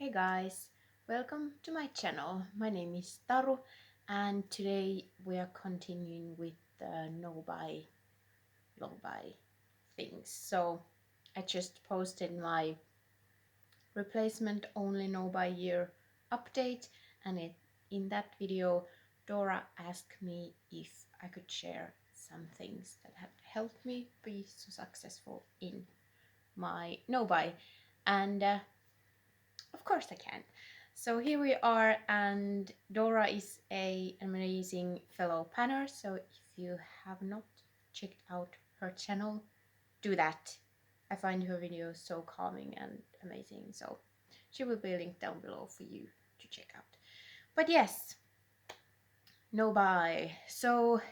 Hey guys, welcome to my channel. My name is Taru and today we are continuing with the no buy, low buy things. So I just posted my replacement only no buy year update, and in that video Dora asked me if I could share some things that have helped me be so successful in my no buy, and of course I can. So here we are, and Dora is an amazing fellow panner. So if you have not checked out her channel, do that. I find her videos so calming and amazing. So she will be linked down below for you to check out. But yes, no buy. So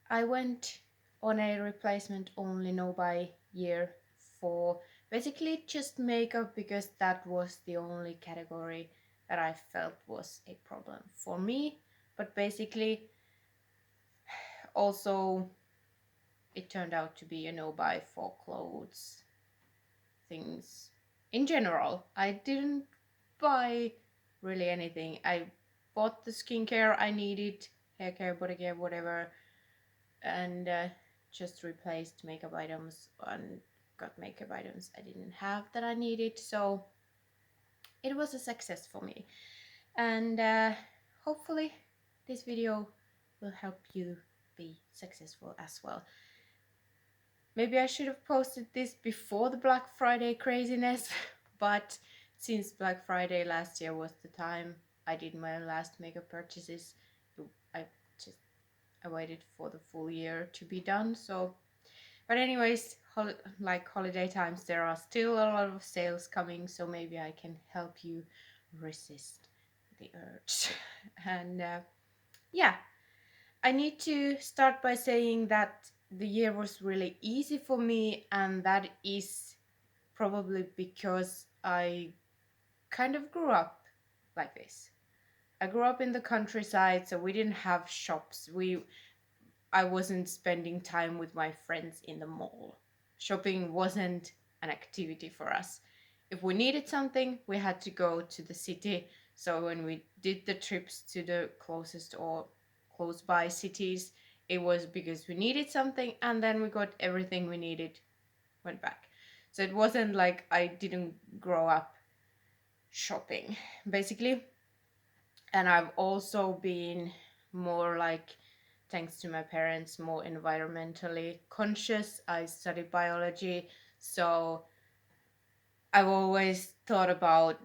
I went on a replacement only no buy year for basically just makeup, because that was the only category that I felt was a problem for me. But basically also it turned out to be a no buy for clothes, things in general. I didn't buy really anything. I bought the skincare I needed, hair care, body care, whatever, and just replaced makeup items and got makeup items I didn't have that I needed. So it was a success for me, and hopefully this video will help you be successful as well. Maybe I should have posted this before the Black Friday craziness, but since Black Friday last year was the time I did my last makeup purchases, I just I waited for the full year to be done. So, but anyways, like holiday times, there are still a lot of sales coming, so maybe I can help you resist the urge. And yeah, I need to start by saying that the year was really easy for me, and that is probably because I kind of grew up like this. I grew up in the countryside, so we didn't have shops. I wasn't spending time with my friends in the mall. Shopping wasn't an activity for us. If we needed something, we had to go to the city. So when we did the trips to the closest or close by cities, it was because we needed something, and then we got everything we needed, went back. So it wasn't like I didn't grow up shopping, basically. And I've also been more like, thanks to my parents, more environmentally conscious. I studied biology, so I've always thought about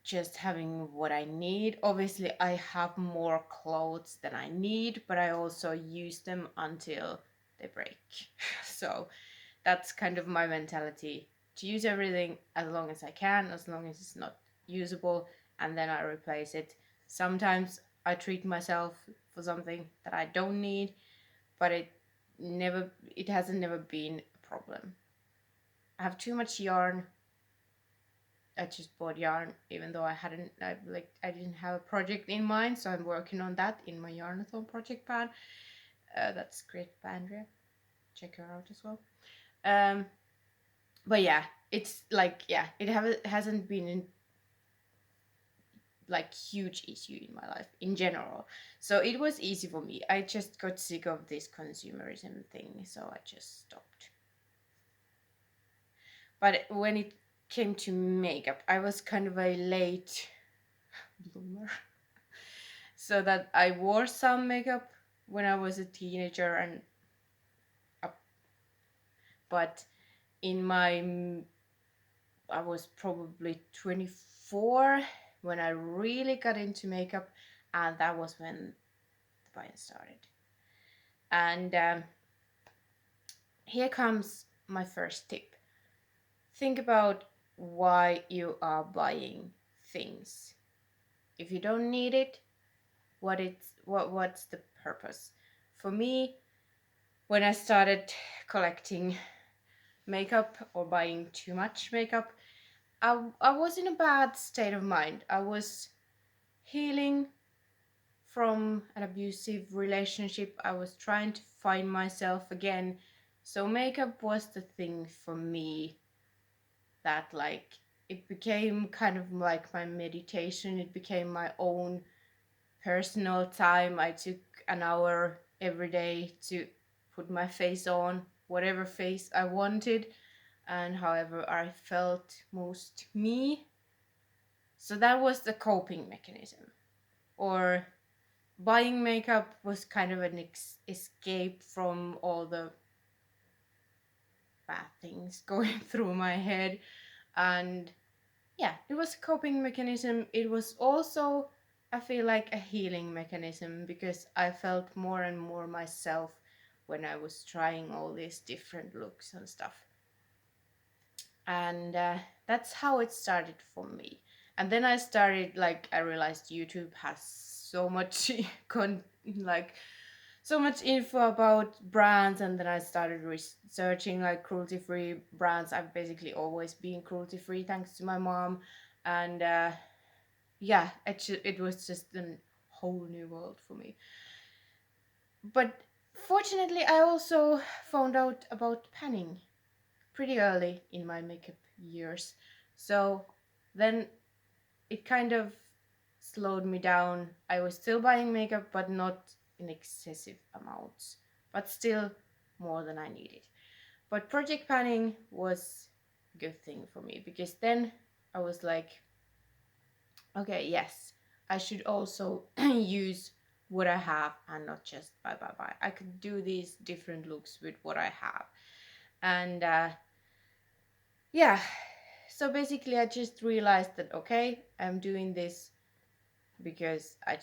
just having what I need. Obviously I have more clothes than I need, but I also use them until they break. So that's kind of my mentality, to use everything as long as I can, as long as it's not usable, and then I replace it. Sometimes I treat myself for something that I don't need, but it hasn't never been a problem. I have too much yarn. I just bought yarn, even though I didn't have a project in mind, so I'm working on that in my yarnathon project plan. That's created by Andrea. Check her out as well. Um, but yeah, it's like, yeah, hasn't been in, like, huge issue in my life in general. So it was easy for me. I just got sick of this consumerism thing, so I just stopped. But when it came to makeup, I was kind of a late bloomer. So that I wore some makeup when I was a teenager and up, but in my I was probably 24 when I really got into makeup, and that was when the buying started. And here comes my first tip. Think about why you are buying things. If you don't need it, what's the purpose? For me, when I started collecting makeup or buying too much makeup, I was in a bad state of mind. I was healing from an abusive relationship. I was trying to find myself again. So makeup was the thing for me that, like, it became kind of like my meditation. It became my own personal time. I took an hour every day to put my face on, whatever face I wanted, and however I felt most me. So that was the coping mechanism. Or buying makeup was kind of an escape from all the bad things going through my head. And yeah, it was a coping mechanism. It was also, I feel like, a healing mechanism because I felt more and more myself when I was trying all these different looks and stuff. And that's how it started for me. And then I started, like, I realized YouTube has so much like so much info about brands, and then I started researching like cruelty free brands. I've basically always been cruelty free thanks to my mom. And yeah, it was just a whole new world for me. But fortunately, I also found out about panning pretty early in my makeup years. So then it kind of slowed me down. I was still buying makeup, but not in excessive amounts, but still more than I needed. But project panning was a good thing for me because then I was like, okay, yes, I should also use what I have and not just buy. I could do these different looks with what I have. And yeah, so basically, I just realized that, okay, I'm doing this because I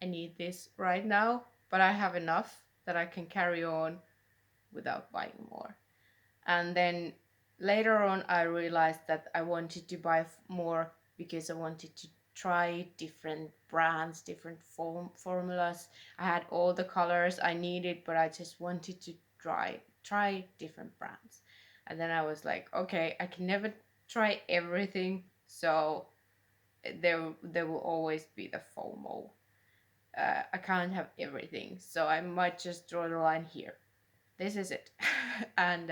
need this right now, but I have enough that I can carry on without buying more. And then later on, I realized that I wanted to buy more because I wanted to try different brands, different formulas. I had all the colors I needed, but I just wanted to try different brands. And then I was like, okay, I can never try everything, so there will always be the FOMO. I can't have everything, so I might just draw the line here. This is it. And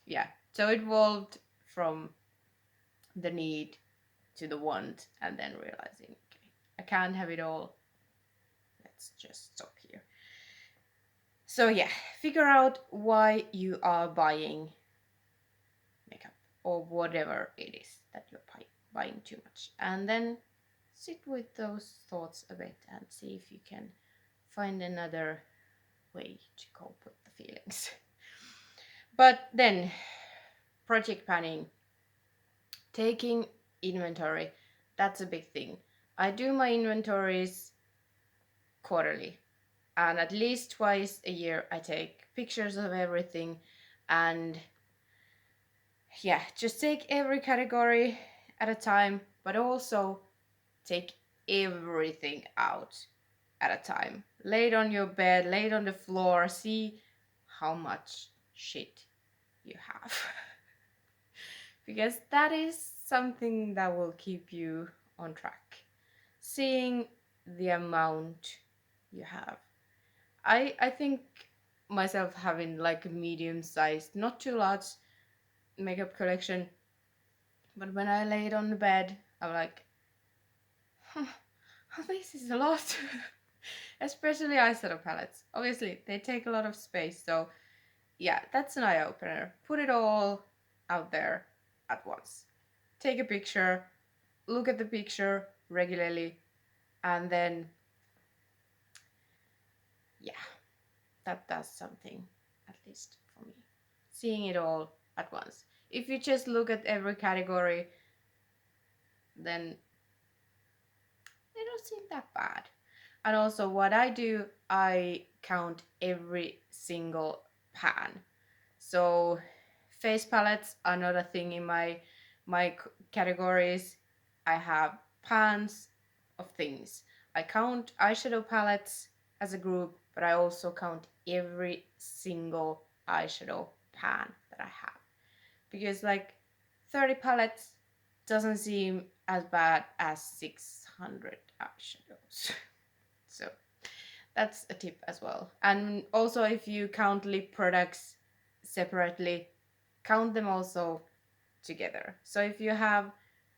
yeah, so it evolved from the need to the want, and then realizing, okay, I can't have it all. Let's just stop here. So yeah, figure out why you are buying makeup or whatever it is that you're buying too much, and then sit with those thoughts a bit and see if you can find another way to cope with the feelings. But then, project planning, taking inventory, that's a big thing. I do my inventories quarterly, and at least twice a year I take pictures of everything. And yeah, just take every category at a time, but also take everything out at a time. Lay it on your bed, lay it on the floor, see how much shit you have. Because that is something that will keep you on track. Seeing the amount you have. I think myself having like a medium sized, not too large makeup collection, but when I lay it on the bed, I'm like, huh, this is a lot. Especially eyeshadow palettes. Obviously, they take a lot of space, so yeah, that's an eye opener. Put it all out there at once. Take a picture, look at the picture regularly, and then, yeah, that does something, at least for me. Seeing it all at once. If you just look at every category, then they don't seem that bad. And also, what I do, I count every single pan. So, face palettes are not a thing in my categories. I have pans of things. I count eyeshadow palettes as a group, but I also count every single eyeshadow pan that I have. Because like 30 palettes doesn't seem as bad as 600 eyeshadows. So that's a tip as well. And also, if you count lip products separately, count them also together. So if you have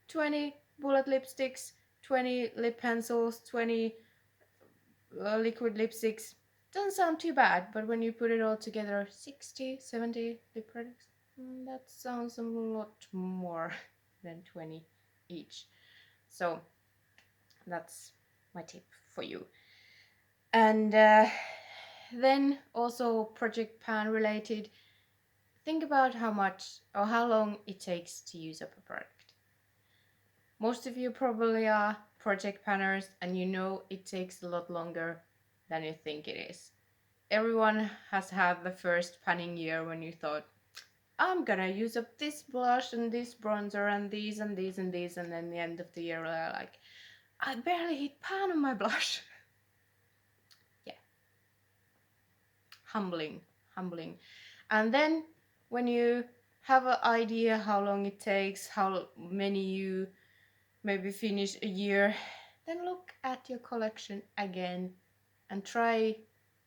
20 bullet lipsticks, 20 lip pencils, 20 liquid lipsticks, doesn't sound too bad, but when you put it all together, 60, 70 lip products, that sounds a lot more than 20 each. So that's my tip for you. And then also project pan related, think about how much or how long it takes to use up a product. Most of you probably are project panners and you know it takes a lot longer than you think it is. Everyone has had the first panning year when you thought, I'm gonna use up this blush and this bronzer and these and these and these, and then the end of the year they're like, I barely hit pan on my blush. Yeah. Humbling, humbling. And then when you have an idea how long it takes, how many you maybe finish a year, then look at your collection again and try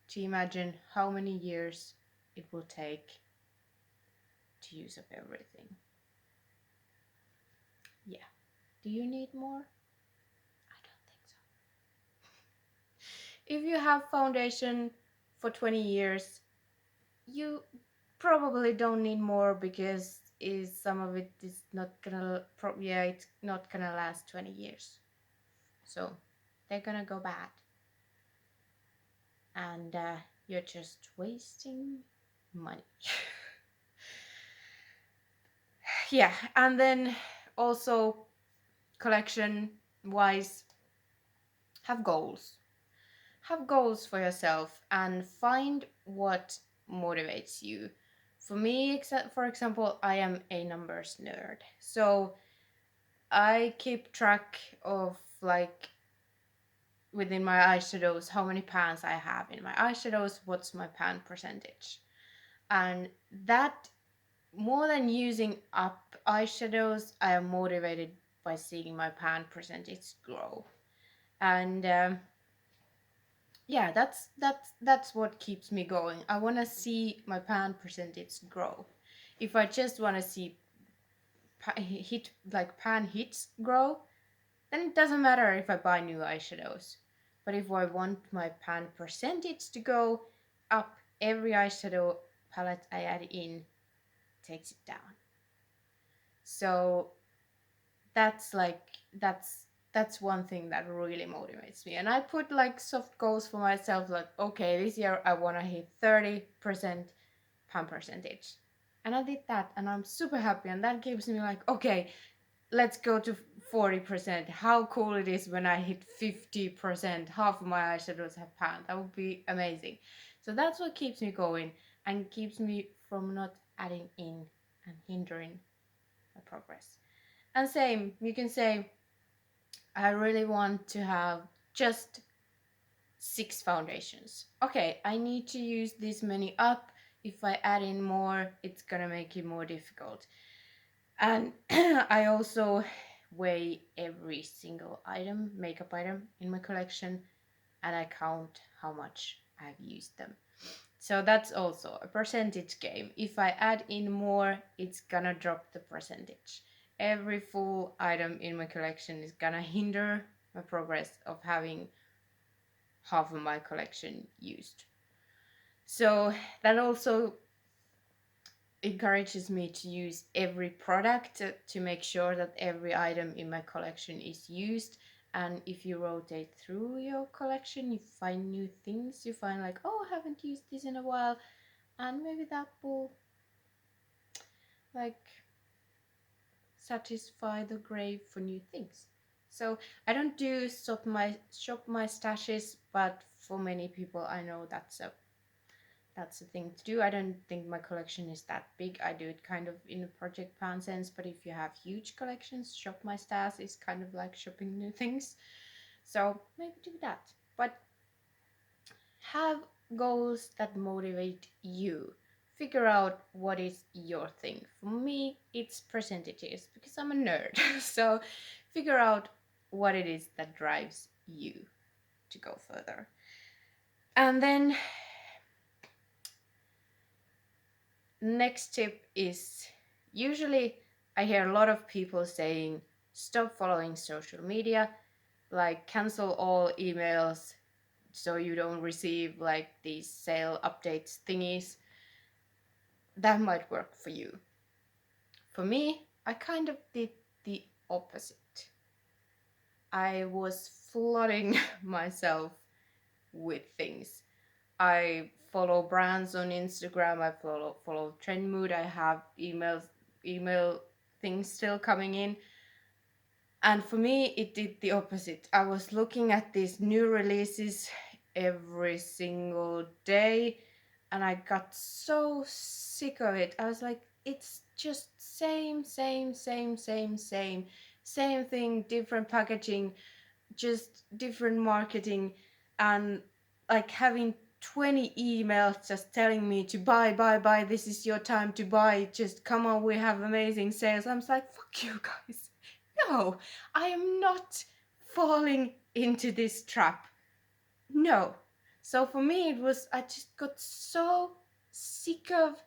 to imagine how many years it will take to use up everything. Yeah. Do you need more? I don't think so. If you have foundation for 20 years, you probably don't need more because is some of it is not gonna it's not gonna last 20 years. So they're gonna go bad. And you're just wasting money. Yeah, and then also collection wise, have goals. Have goals for yourself and find what motivates you. For me, for example, I am a numbers nerd. So I keep track of like within my eyeshadows how many pans I have in my eyeshadows, what's my pan percentage. And that, more than using up eyeshadows, I am motivated by seeing my pan percentage grow. And yeah, that's what keeps me going. I want to see my pan percentage grow. If I just want to see pan hits grow, then it doesn't matter if I buy new eyeshadows. But if I want my pan percentage to go up, every eyeshadow palette I add in takes it down. So that's like that's one thing that really motivates me. And I put like soft goals for myself, like, okay, this year I want to hit 30% pan percentage. And I did that and I'm super happy, and that gives me like, okay, let's go to 40%. How cool it is when I hit 50%, half of my eyeshadows have pan. That would be amazing. So that's what keeps me going and keeps me from not adding in and hindering my progress. And same, you can say, I really want to have just 6 foundations. Okay, I need to use this many up. If I add in more, it's gonna make it more difficult. And I also weigh every single item, makeup item in my collection, and I count how much I've used them. So that's also a percentage game. If I add in more, it's gonna drop the percentage. Every full item in my collection is gonna hinder my progress of having half of my collection used. So that also encourages me to use every product to make sure that every item in my collection is used. And if you rotate through your collection, you find new things. You find like, oh, I haven't used this in a while, and maybe that will like satisfy the crave for new things. So I don't do shop my stashes, but for many people I know that's a thing to do. I don't think my collection is that big. I do it kind of in a project pan sense, but if you have huge collections, shop my stash is kind of like shopping new things. So maybe do that. But have goals that motivate you. Figure out what is your thing. For me, it's percentages because I'm a nerd. So figure out what it is that drives you to go further. And then next tip is usually I hear a lot of people saying, stop following social media, like cancel all emails so you don't receive like these sale updates thingies. That might work for you. For me, I kind of did the opposite. I was flooding myself with things. I follow brands on Instagram. I follow Trend Mood. I have email things still coming in. And for me, it did the opposite. I was looking at these new releases every single day, and I got so sick of it. I was like, it's just same thing, different packaging, just different marketing, and like having 20 emails just telling me to buy, this is your time to buy, just come on, we have amazing sales. I'm just like, fuck you guys. No, I am not falling into this trap. No. So for me, it was, I just got so sick of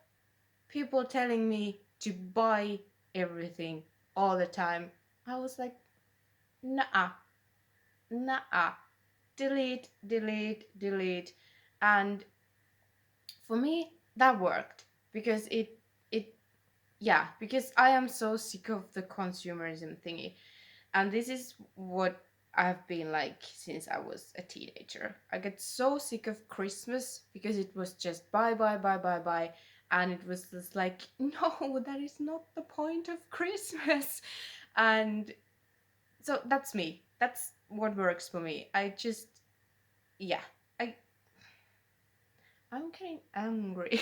people telling me to buy everything all the time. I was like, nah, nah, delete. And for me, that worked because it, yeah, because I am so sick of the consumerism thingy. And this is what I've been like since I was a teenager. I get so sick of Christmas because it was just buy. And it was just like, no, that is not the point of Christmas. And so that's me. That's what works for me. I just, yeah, I, I'm getting angry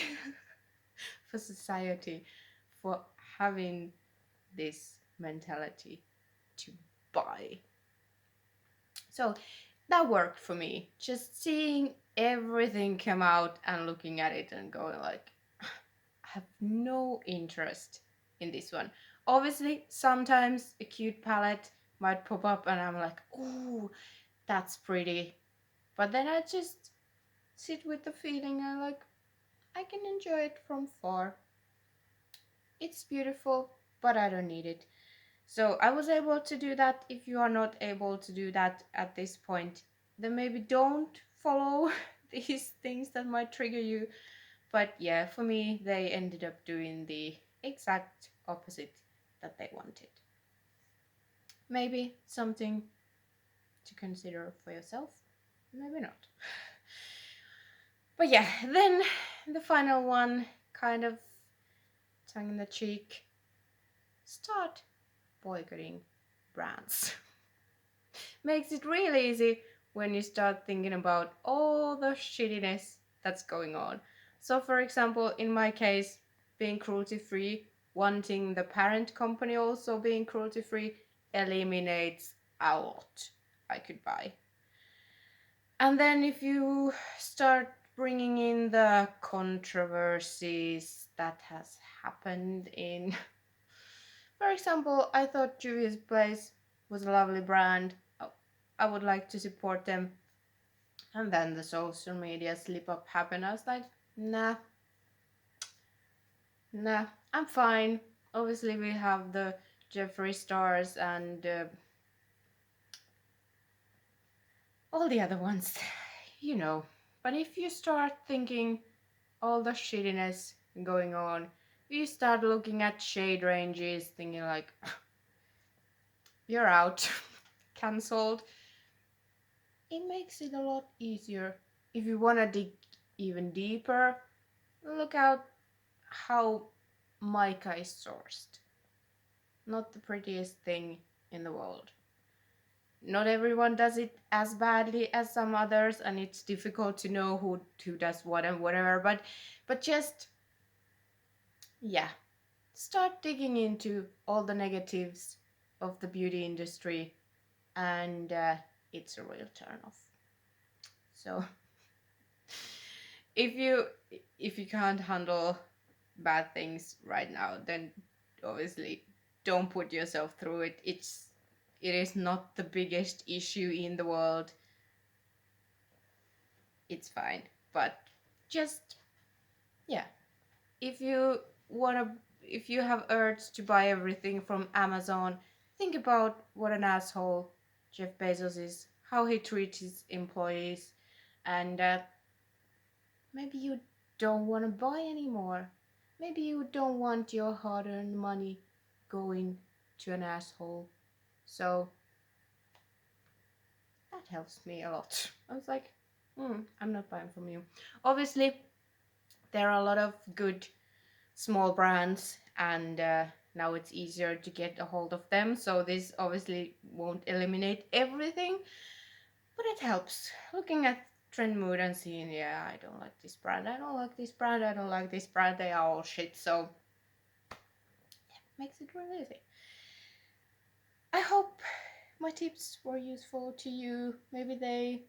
for society for having this mentality to buy. So that worked for me. Just seeing everything come out and looking at it and going like, I have no interest in this one. Obviously, sometimes a cute palette might pop up and I'm like, oh, that's pretty. But then I just sit with the feeling I like, I can enjoy it from far. It's beautiful, but I don't need it. So I was able to do that. If you are not able to do that at this point, then maybe don't follow these things that might trigger you. But yeah, for me, they ended up doing the exact opposite that they wanted. Maybe something to consider for yourself, maybe not. But yeah, then the final one, kind of tongue in the cheek, start boycotting brands. Makes it really easy when you start thinking about all the shittiness that's going on. So, for example, in my case, being cruelty free, wanting the parent company also being cruelty free eliminates a lot I could buy. And then if you start bringing in the controversies that has happened in, for example, I thought Juvia's Place was a lovely brand. I would like to support them. And then the social media slip up happened. I was like, nah, nah, I'm fine. Obviously, we have the Jeffree Stars and all the other ones, you know. But if you start thinking all the shittiness going on, you start looking at shade ranges, thinking like, you're out, cancelled. It makes it a lot easier. If you want to dig even deeper, look out how mica is sourced. Not the prettiest thing in the world. Not everyone does it as badly as some others, and it's difficult to know who does what and whatever. But just, yeah, start digging into all the negatives of the beauty industry, and it's a real turn off. So if you if you can't handle bad things right now, then obviously don't put yourself through it. It is not the biggest issue in the world. It's fine. But just, yeah, if you want to if you have urge to buy everything from Amazon, think about what an asshole Jeff Bezos is, how he treats his employees, and maybe you don't want to buy anymore. Maybe you don't want your hard-earned money going to an asshole. So that helps me a lot. I was like, I'm not buying from you. Obviously, there are a lot of good small brands, and now it's easier to get a hold of them. So this obviously won't eliminate everything, but it helps. Looking at trend mood and seeing, yeah, I don't like this brand, I don't like this brand, I don't like this brand, they are all shit. So yeah, makes it really easy. I hope my tips were useful to you. Maybe they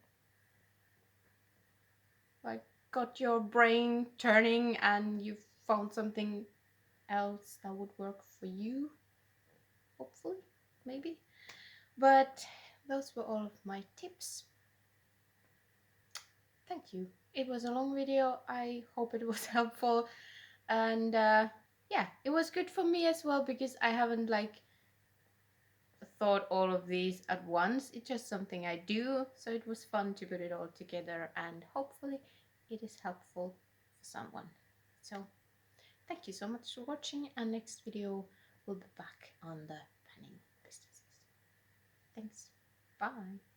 like got your brain turning and you found something else that would work for you, hopefully, maybe. But those were all of my tips. Thank you. It was a long video. I hope it was helpful, and yeah, it was good for me as well because I haven't like thought all of these at once. It's just something I do, so it was fun to put it all together, and hopefully it is helpful for someone. So thank you so much for watching, and next video we'll be back on the panning businesses. Thanks. Bye.